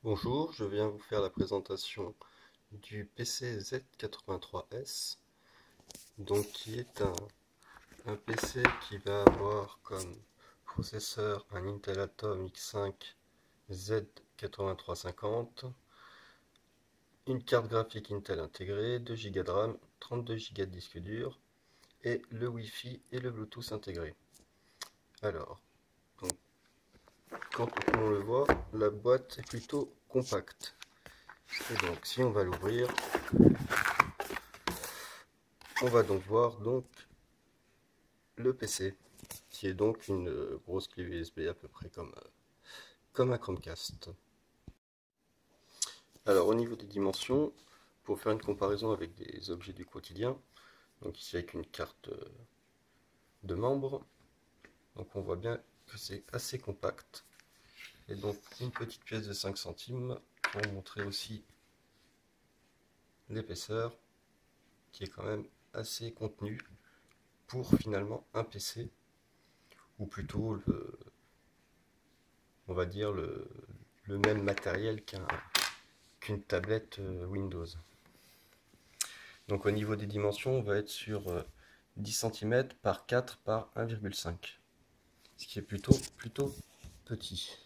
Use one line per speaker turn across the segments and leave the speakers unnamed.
Bonjour, je viens vous faire la présentation du PC Z83S, donc qui est un PC qui va avoir comme processeur un Intel Atom X5 Z8350, une carte graphique Intel intégrée, 2 Go de RAM, 32 Go de disque dur, et le Wi-Fi et le Bluetooth intégrés. Alors, donc, quand on le voit, la boîte est plutôt compacte. Et donc, si on va l'ouvrir, on va donc voir le PC, qui est donc une grosse clé USB à peu près comme un Chromecast. Alors au niveau des dimensions, pour faire une comparaison avec des objets du quotidien, donc ici avec une carte de membre, donc on voit bien que c'est assez compact. Et donc une petite pièce de 5 centimes pour montrer aussi l'épaisseur qui est quand même assez contenue pour finalement un PC, ou plutôt on va dire le même matériel qu'une tablette Windows. Donc au niveau des dimensions, on va être sur 10 cm par 4 par 1,5, ce qui est plutôt petit.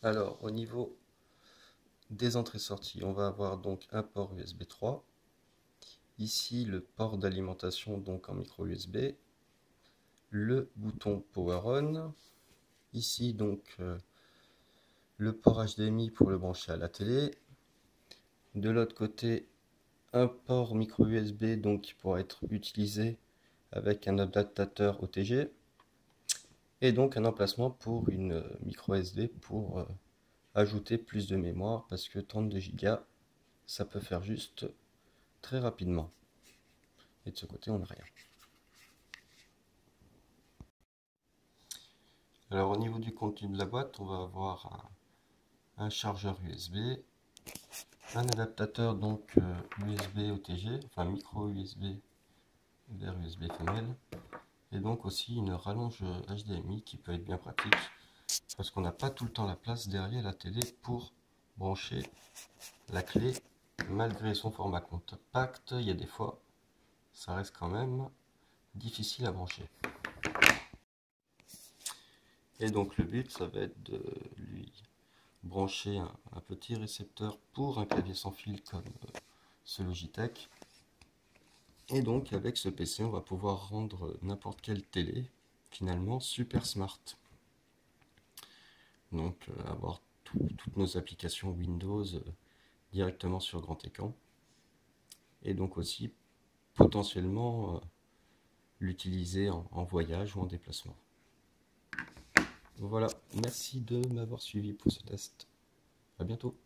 Alors au niveau des entrées-sorties, on va avoir donc un port USB 3, ici le port d'alimentation donc en micro USB, le bouton Power On, ici donc le port HDMI pour le brancher à la télé, de l'autre côté un port micro USB donc qui pourra être utilisé avec un adaptateur OTG, et donc un emplacement pour une micro SD pour ajouter plus de mémoire, parce que 32 Go ça peut faire juste très rapidement. Et de ce côté on n'a rien. Alors au niveau du contenu de la boîte, on va avoir un chargeur USB, un adaptateur donc USB OTG, enfin micro USB vers USB femelle, et donc aussi une rallonge HDMI qui peut être bien pratique parce qu'on n'a pas tout le temps la place derrière la télé pour brancher la clé. Malgré son format compact, il y a des fois ça reste quand même difficile à brancher. Et donc le but, ça va être de lui brancher un petit récepteur pour un clavier sans fil comme ce Logitech. Et donc avec ce PC, on va pouvoir rendre n'importe quelle télé finalement super smart. Donc avoir toutes nos applications Windows directement sur grand écran. Et donc aussi potentiellement l'utiliser en voyage ou en déplacement. Voilà, merci de m'avoir suivi pour ce test. À bientôt.